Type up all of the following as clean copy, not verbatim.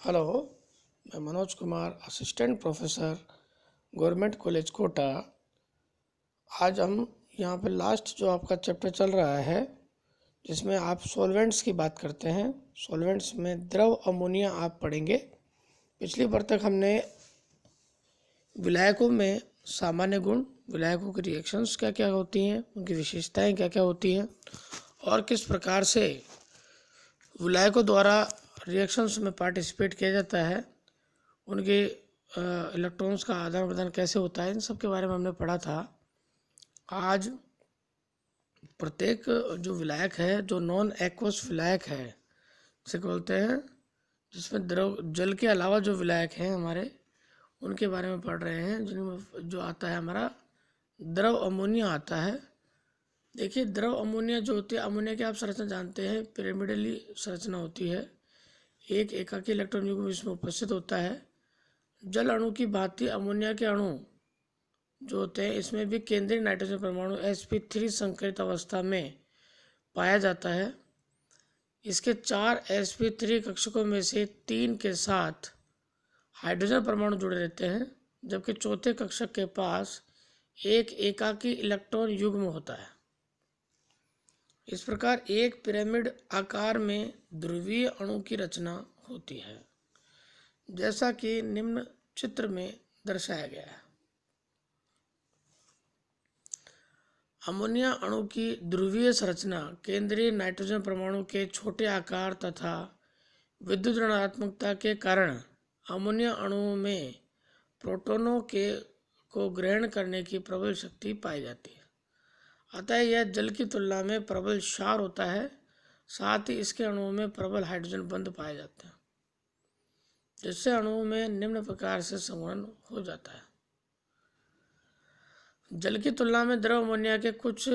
Hello, मैं Manoj Kumar, assistant professor, government college Kota. आज हम यहाँ पे लास्ट जो आपका चैप्टर चल रहा है, जिसमें आप सॉल्वेंट्स की बात करते हैं। सॉल्वेंट्स में द्रव अमोनिया आप पढ़ेंगे। पिछली बार तक हमने विलायकों में सामान्य गुण, विलायकों की रिएक्शंस क्या क्या होती हैं, उनकी विशेषताएं क्या क्या होती हैं और किस प्रकार से विलायकों द्वारा रिएक्शंस में पार्टिसिपेट किया जाता है, उनके इलेक्ट्रॉन्स का आदान प्रदान कैसे होता है, इन सब के बारे में हमने पढ़ा था। आज प्रत्येक जो विलायक है, जो नॉन एक्वस विलायक है जिसे बोलते हैं, जिसमें द्रव जल के अलावा जो विलायक हैं हमारे, उनके बारे में पढ़ रहे हैं। जिनमें जो आता है हमारा द्रव अमोनिया आता है। देखिए, द्रव अमोनिया जो होती है, अमोनिया की आप संरचना जानते हैं, पिरामिडली संरचना होती है। एक एकाकी इलेक्ट्रॉन युग्म इसमें उपस्थित होता है। जल अणु की भांति अमोनिया के अणु जो होते हैं, इसमें भी केंद्रीय नाइट्रोजन परमाणु sp3 संकरित अवस्था में पाया जाता है। इसके 4 sp3 कक्षकों में से 3 के साथ हाइड्रोजन परमाणु जुड़े रहते हैं, जबकि चौथे कक्षक के पास एक एकाकी इलेक्ट्रॉन युग्म होता है। इस प्रकार एक पिरामिड आकार में ध्रुवीय अणु की रचना होती है, जैसा कि निम्न चित्र में दर्शाया गया है। अमोनिया अणु की ध्रुवीय संरचना केंद्रीय नाइट्रोजन परमाणु के छोटे आकार तथा विद्युत ऋणात्मकता के कारण अमोनिया अणु में प्रोटॉनों को ग्रहण करने की प्रबल शक्ति पाई जाती है। अतः यह जल की तुलना में प्रबल क्षार होता है। साथ ही इसके अणुओं में प्रबल हाइड्रोजन बंध पाए जाते हैं, जिससे अणुओं में निम्न प्रकार से संवहन हो जाता है। जल की तुलना में द्रव अमोनिया के कुछ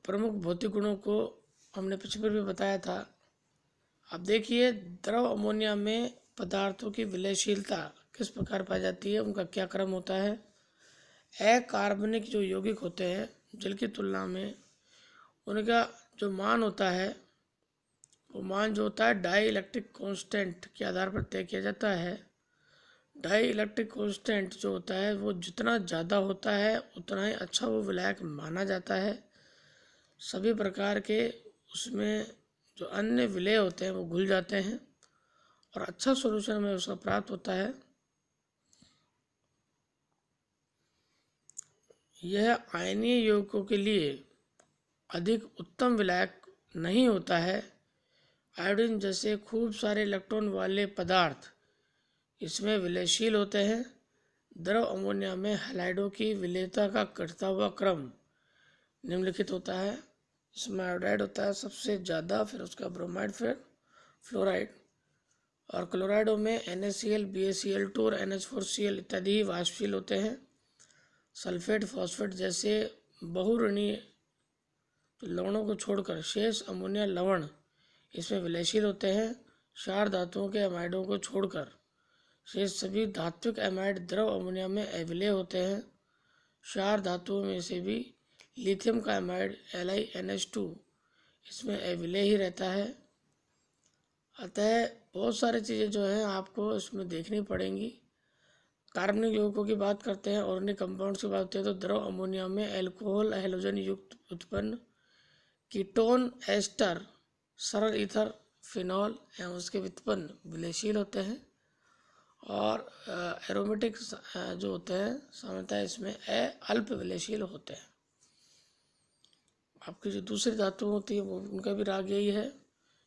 प्रमुख भौतिक गुणों को हमने पिछले भी बताया था। अब देखिए, द्रव अमोनिया में पदार्थों की विलयशीलता किस प्रकार पाई जाती है, उनका क्या क्रम होता है। अकार्बनिक जो यौगिक होते हैं, जल की तुलना में उनका जो मान होता है, वो मान जो होता है डाई इलेक्ट्रिक कॉन्स्टेंट के आधार पर तय किया जाता है। डाई इलेक्ट्रिक कॉन्स्टेंट जो होता है, वो जितना ज़्यादा होता है उतना ही अच्छा वो विलायक माना जाता है। सभी प्रकार के उसमें जो अन्य विलय होते हैं वो घुल जाते हैं और अच्छा सॉल्यूशन में उसका प्राप्त होता है। यह आयनीय यौगिकों के लिए अधिक उत्तम विलायक नहीं होता है। आयोडीन जैसे खूब सारे इलेक्ट्रॉन वाले पदार्थ इसमें विलयशील होते हैं। द्रव अमोनिया में हैलाइडों की विलेयता का घटता हुआ क्रम निम्नलिखित होता है। इसमें आयोडाइड होता है सबसे ज़्यादा, फिर उसका ब्रोमाइड, फिर फ्लोराइड। और क्लोराइडों में NaCl, BaCl2 और NH4Cl इत्यादि वाष्पशील होते हैं। सल्फेट, फॉस्फेट जैसे बहुऋणीय लवणों को छोड़कर शेष अमोनिया लवण इसमें विलयशील होते हैं। क्षार धातुओं के एमाइडों को छोड़कर शेष सभी धात्विक एमाइड द्रव अमोनिया में अविलेय होते हैं। क्षार धातुओं में से भी लिथियम का एमाइड LiNH2 इसमें अविलेय ही रहता है। अतः बहुत सारी चीज़ें जो हैं आपको इसमें देखनी पड़ेंगी। कार्बनिक यौगिकों की बात करते हैं, ऑर्गेनिक कंपाउंड्स की बात करते हैं, तो द्रव अमोनिया में एल्कोहल हैलोजन युक्त उत्पन्न कीटोन, एस्टर, सरल ईथर, फिनॉल एवं उसके व्युत्पन्न विलयशील होते हैं। और एरोमेटिक जो होते हैं सामान्यतः इसमें अल्प विलयशील होते हैं। आपकी जो दूसरी धातु होती है वो उनका भी राग यही है।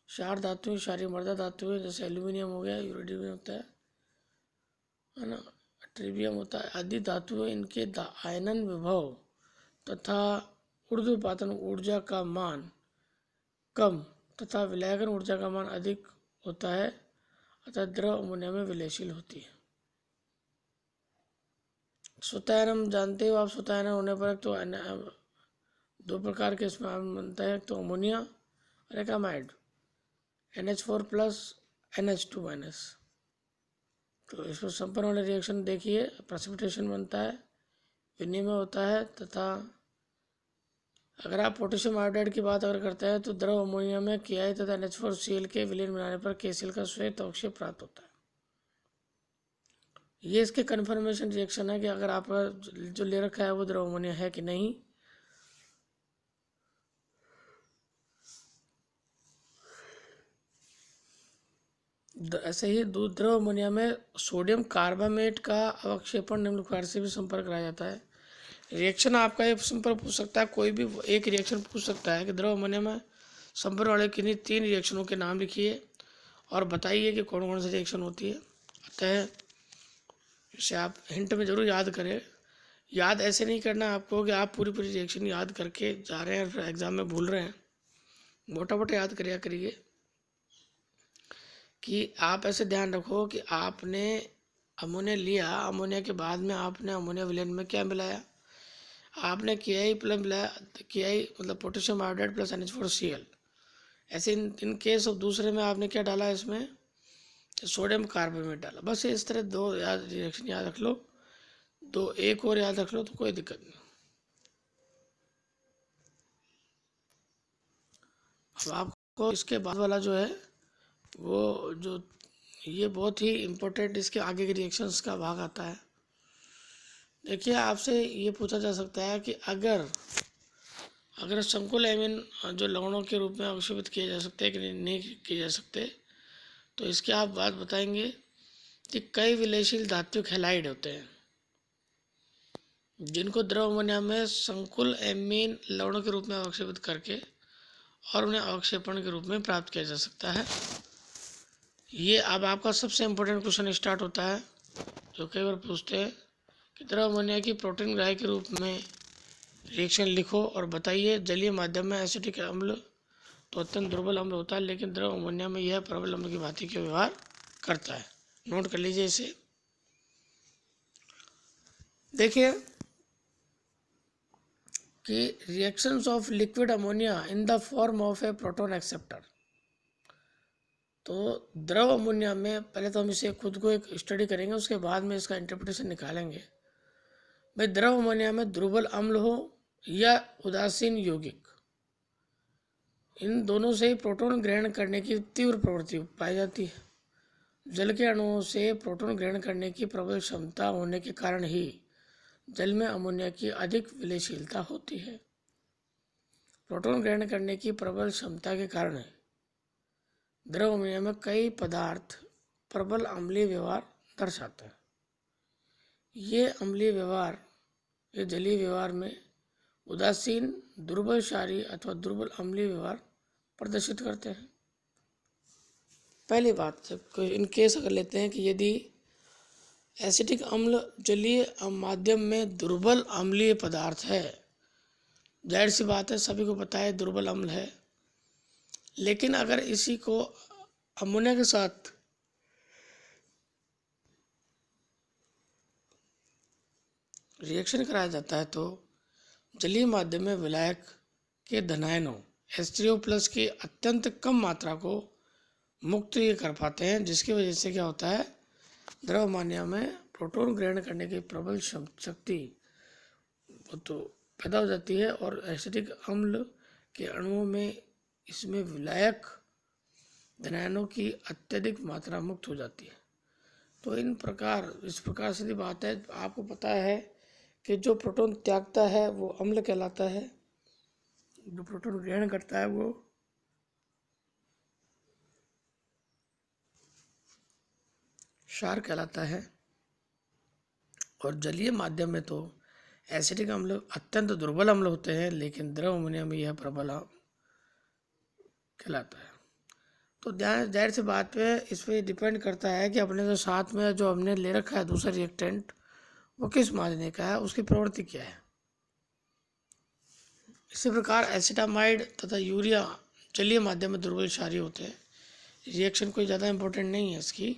क्षार धातुएं, क्षारीय मृदा धातुएं जैसे एल्यूमिनियम हो गया, यूरेडियम होता है ना, ट्रिबियम होता है आदि धातुएं, इनके आयनन विभव तथा ऊर्ध्वपातन ऊर्जा का मान कम तथा विलयन ऊर्जा का मान अधिक होता है, अतः द्रव अमोनिया में विलयशील होती है। स्वतःयन जानते हो आप, स्वतःयन होने पर तो दो प्रकार के इसमें बनता है, तो अमोनिया और एक amide NH4 plus NH2 minus. तो इसमें संपन्न वाले रिएक्शन देखिए, प्रेसिपिटेशन बनता है, विनिमय होता है, तथा अगर आप पोटेशियम आयोडाइड की बात अगर करते हैं तो द्रव अमोनिया में Ki तथा NH4Cl के विलीन बनाने पर KCl का श्वेत अवक्षय प्राप्त होता है। ये इसके कन्फर्मेशन रिएक्शन है कि अगर आपका जो ले रखा है वो द्रव अमोनिया है कि नहीं। ऐसे ही द्रव अमोनिया में सोडियम कार्बामेट का अवक्षेपण निम्न प्रकार से भी संपर्क कराया जाता है। रिएक्शन आपका एक संपर्क पूछ सकता है, कोई भी एक रिएक्शन पूछ सकता है कि द्रव अमोनिया में संपर्क वाले किन्हीं 3 रिएक्शनों के नाम लिखिए और बताइए कि कौन कौन सी रिएक्शन होती है। अतः इसे आप हिंट में ज़रूर याद करें। याद ऐसे नहीं करना आपको कि आप पूरी पूरी रिएक्शन याद करके जा रहे हैं और फिर एग्ज़ाम में भूल रहे हैं। मोटा मोटा याद करिए कि आप ऐसे ध्यान रखो कि आपने अमोनिया लिया, अमोनिया के बाद में आपने अमोनिया विलयन में क्या मिलाया, आपने KI प्लस मिलाया, KI मतलब पोटेशियम आयोडाइड प्लस NH4Cl। ऐसे इन केस ऑफ दूसरे में आपने क्या डाला, इसमें सोडियम कार्बामेट डाला। बस इस तरह 2 रिएक्शन याद रख लो, 2 एक और याद रख लो तो कोई दिक्कत नहीं। अब आपको इसके बाद वाला जो है वो जो ये बहुत ही इम्पोर्टेंट इसके आगे के रिएक्शंस का भाग आता है। देखिए, आपसे ये पूछा जा सकता है कि अगर संकुल एमीन जो लवणों के रूप में अवक्षेपित किए जा सकते हैं कि नहीं किए जा सकते, तो इसकी आप बात बताएंगे कि कई विलयशील धात्विक हैलाइड होते हैं जिनको द्रव अमोनिया में संकुल एमीन लवणों के रूप में अवक्षेपित करके और उन्हें अवक्षेपण के रूप में प्राप्त किया जा सकता है। ये अब आपका सबसे इम्पोर्टेंट क्वेश्चन स्टार्ट होता है जो कई बार पूछते हैं कि द्रव अमोनिया की प्रोटीन ग्राही के रूप में रिएक्शन लिखो और बताइए। जलीय माध्यम में एसिटिक अम्ल तो अत्यंत दुर्बल अम्ल होता है, लेकिन द्रव अमोनिया में यह प्रबल अम्ल की भांति का व्यवहार करता है। नोट कर लीजिए इसे। देखिए कि reactions of liquid ammonia in the form of A proton acceptor. तो द्रव अमोनिया में पहले तो हम इसे खुद को एक स्टडी करेंगे, उसके बाद में इसका इंटरप्रिटेशन निकालेंगे। भाई, द्रव अमोनिया में दुर्बल अम्ल हो या उदासीन यौगिक, इन दोनों से ही प्रोटॉन ग्रहण करने की तीव्र प्रवृत्ति पाई जाती है। जल के अणुओं से प्रोटॉन ग्रहण करने की प्रबल क्षमता होने के कारण ही जल में अमोनिया की अधिक विलयशीलता होती है। प्रोटॉन ग्रहण करने की प्रबल क्षमता के कारण द्रव अमोनिया में कई पदार्थ प्रबल अम्लीय व्यवहार दर्शाते हैं। ये अम्लीय व्यवहार ये जलीय व्यवहार में उदासीन, दुर्बल क्षारीय अथवा दुर्बल अम्लीय व्यवहार प्रदर्शित करते हैं। पहली बात, इन केस अगर लेते हैं कि यदि एसिटिक अम्ल जलीय माध्यम में दुर्बल अम्लीय पदार्थ है, जाहिर सी बात है सभी को पता है दुर्बल अम्ल है, लेकिन अगर इसी को अमोनिया के साथ रिएक्शन कराया जाता है तो जलीय माध्यम में विलायक के धनायनों H3O+ की अत्यंत कम मात्रा को मुक्त ये कर पाते हैं, जिसकी वजह से क्या होता है, द्रव अमोनिया में प्रोटॉन ग्रहण करने की प्रबल शक्ति तो पैदा हो जाती है और एसिटिक अम्ल के अणुओं में इसमें विलायक धनायनों की अत्यधिक मात्रा मुक्त हो जाती है। तो इस प्रकार से बात है, आपको पता है कि जो प्रोटॉन त्यागता है वो अम्ल कहलाता है, जो प्रोटॉन ग्रहण करता है वो क्षार कहलाता है। और जलीय माध्यम में तो एसिटिक अम्ल अत्यंत दुर्बल अम्ल होते हैं, लेकिन द्रव अमोनिया में यह प्रबल कहलाता है। तो जाहिर सी बात पे इस पर डिपेंड करता है कि अपने जो साथ में जो हमने ले रखा है दूसरा रिएक्टेंट वो किस माध्यम का है, उसकी प्रवृत्ति क्या है। इसी प्रकार एसिटामाइड तथा यूरिया जलीय माध्यम में दुर्बल क्षारीय होते हैं। रिएक्शन कोई ज़्यादा इम्पोर्टेंट नहीं है इसकी।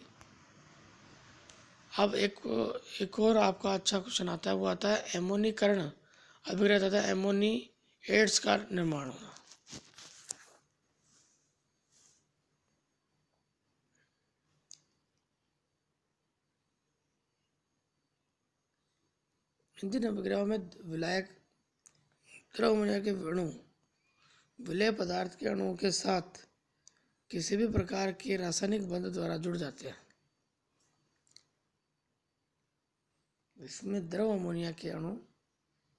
अब एक और आपका अच्छा क्वेश्चन आता है, वो आता है एमोनीकरण अभिक्रिया तथा एमोनिएट्स का निर्माण होना। इन अभिक्रियाओं में विलायक द्रव अमोनिया के अणु विलय पदार्थ के अणुओं के साथ किसी भी प्रकार के रासायनिक बंध द्वारा जुड़ जाते हैं। इसमें द्रव अमोनिया के अणु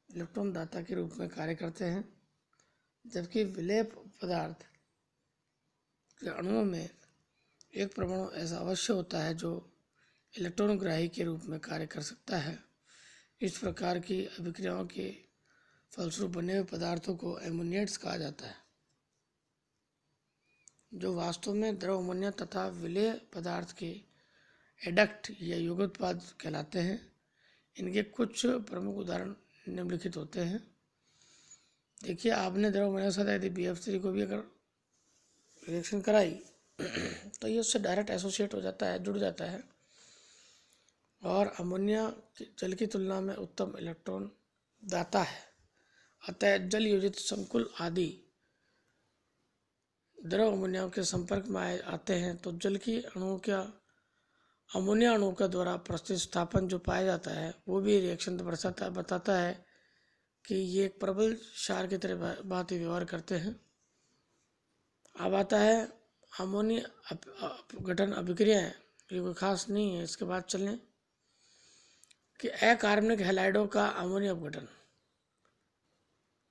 इलेक्ट्रॉन दाता के रूप में कार्य करते हैं, जबकि विलेय पदार्थ के अणुओं में एक परमाणु ऐसा अवश्य होता है जो इलेक्ट्रॉनग्राही के रूप में कार्य कर सकता है। इस प्रकार की अभिक्रियाओं के फलस्वरूप बने हुए पदार्थों को एमोनिएट्स कहा जाता है, जो वास्तव में द्रव अमोनिया तथा विलेय पदार्थ के एडक्ट या युग्मोत्पाद कहलाते हैं। इनके कुछ प्रमुख उदाहरण निम्नलिखित होते हैं। देखिए, आपने द्रव अमोनिया के साथ यदि BF3 को भी अगर रिएक्शन कराई तो ये उससे डायरेक्ट एसोसिएट हो जाता है, जुड़ जाता है, और अमोनिया जल की तुलना में उत्तम इलेक्ट्रॉन दाता है। अतः जल योजित संकुल आदि द्रव अमोनिया के संपर्क में आते हैं तो जल की अणुओं का अमोनिया अणुओं का द्वारा प्रतिस्थापन जो पाया जाता है वो भी रिएक्शन बताता है कि ये एक प्रबल क्षार की तरह भांति व्यवहार करते हैं। अब आता है अमोनिया अपघटन अभिक्रियाएं। ये कोई खास नहीं है, इसके बाद चलें कि अकार्बनिक हैलाइडों का अमोनिया अपघटन।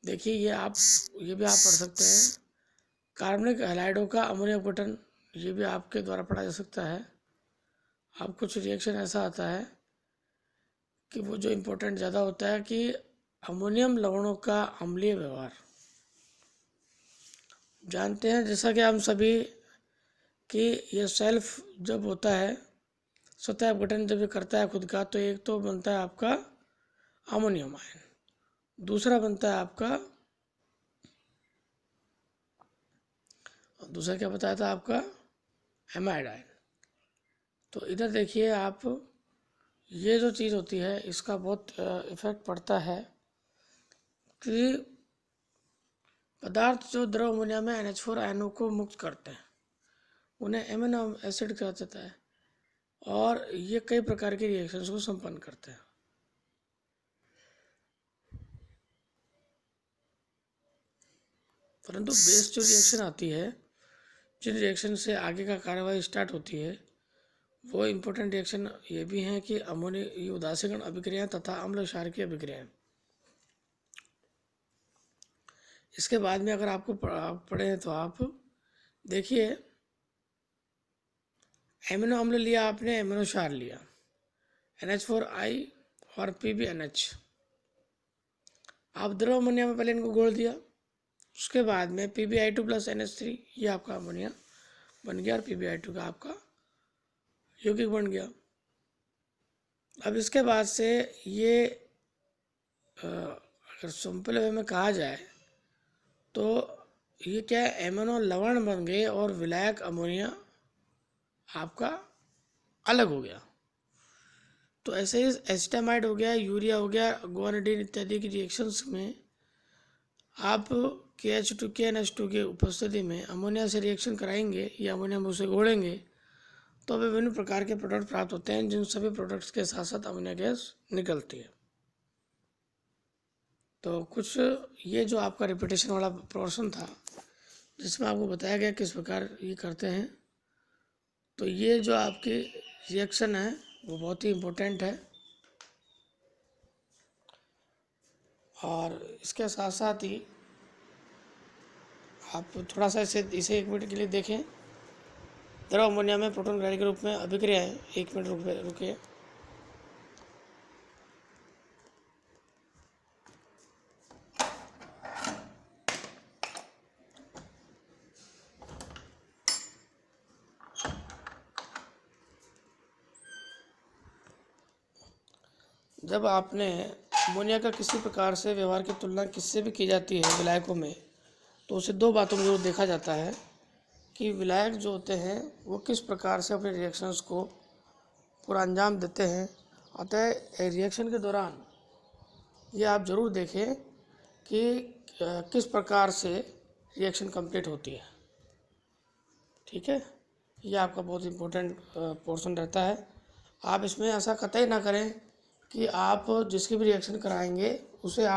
देखिए, ये भी आप पढ़ सकते हैं। कार्बनिक हैलाइडों का अमोनिया अपघटन ये भी आपके द्वारा पढ़ा जा सकता है। अब कुछ रिएक्शन ऐसा आता है कि वो जो इम्पोर्टेंट ज़्यादा होता है कि अमोनियम लवणों का अम्लीय व्यवहार। जानते हैं जैसा कि हम सभी कि यह सेल्फ जब होता है, सतह अपघटन जब ये करता है खुद का, तो एक तो बनता है आपका अमोनियम आयन, दूसरा बनता है आपका, दूसरा क्या बताया था आपका, एमाइड आयन। तो इधर देखिए आप, ये जो चीज़ होती है इसका बहुत इफेक्ट पड़ता है कि पदार्थ जो द्रव अमोनिया में NH4 आयनों को मुक्त करते हैं उन्हें एमिनो एसिड कहा जाता है, और ये कई प्रकार के रिएक्शंस को संपन्न करते हैं। परंतु बेस जो रिएक्शन आती है, जिन रिएक्शन से आगे का कार्यवाही स्टार्ट होती है, वो इम्पोर्टेंट रिएक्शन ये भी हैं कि अमोनिया उदासीकरण अभिक्रियाएं तथा अम्ल क्षार की अभिक्रियाएं। इसके बाद में अगर आपको पढ़े तो आप देखिए, एमिनो अम्ल लिया आपने, एमिनो क्षार लिया, NH4I और PbNH। आप द्रव अमोनिया में पहले इनको घोल दिया, उसके बाद में PbI2 + NH3 ये आपका अमोनिया बन गया, और PbI2 का आपका यौगिक बन गया। अब इसके बाद से ये अगर सिंपल वे में कहा जाए तो ये क्या है, एमिनो लवण बन गए और विलायक अमोनिया आपका अलग हो गया। तो ऐसे ही एसिटामाइड हो गया, यूरिया हो गया, गुआनिडीन इत्यादि की रिएक्शंस में आप KH2KNH2 की उपस्थिति में अमोनिया से रिएक्शन कराएंगे या अमोनिया में उसे घोड़ेंगे तो विभिन्न प्रकार के प्रोडक्ट प्राप्त होते हैं, जिन सभी प्रोडक्ट्स के साथ साथ अमोनिया गैस निकलती है। तो कुछ ये जो आपका रिपीटेशन वाला पोर्शन था जिसमें आपको बताया गया किस प्रकार ये करते हैं, तो ये जो आपकी रिएक्शन है वो बहुत ही इम्पोर्टेंट है। और इसके साथ साथ ही आप थोड़ा सा इसे 1 मिनट के लिए देखें। द्रव अमोनिया में प्रोटॉन ग्लाइड के रूप में अभिक्रिया है। 1 मिनट रुकिए। जब आपने अमोनिया का किसी प्रकार से व्यवहार की तुलना किससे भी की जाती है विलायकों में, तो उसे 2 बातों में जरूर देखा जाता है कि विलायक जो होते हैं वो किस प्रकार से अपने रिएक्शंस को पूरा अंजाम देते हैं। अतः रिएक्शन के दौरान ये आप ज़रूर देखें कि किस प्रकार से रिएक्शन कंप्लीट होती है। ठीक है, ये आपका बहुत इम्पोर्टेंट पोर्शन रहता है। आप इसमें ऐसा कतई ना करें कि आप जिसकी भी रिएक्शन कराएंगे उसे आप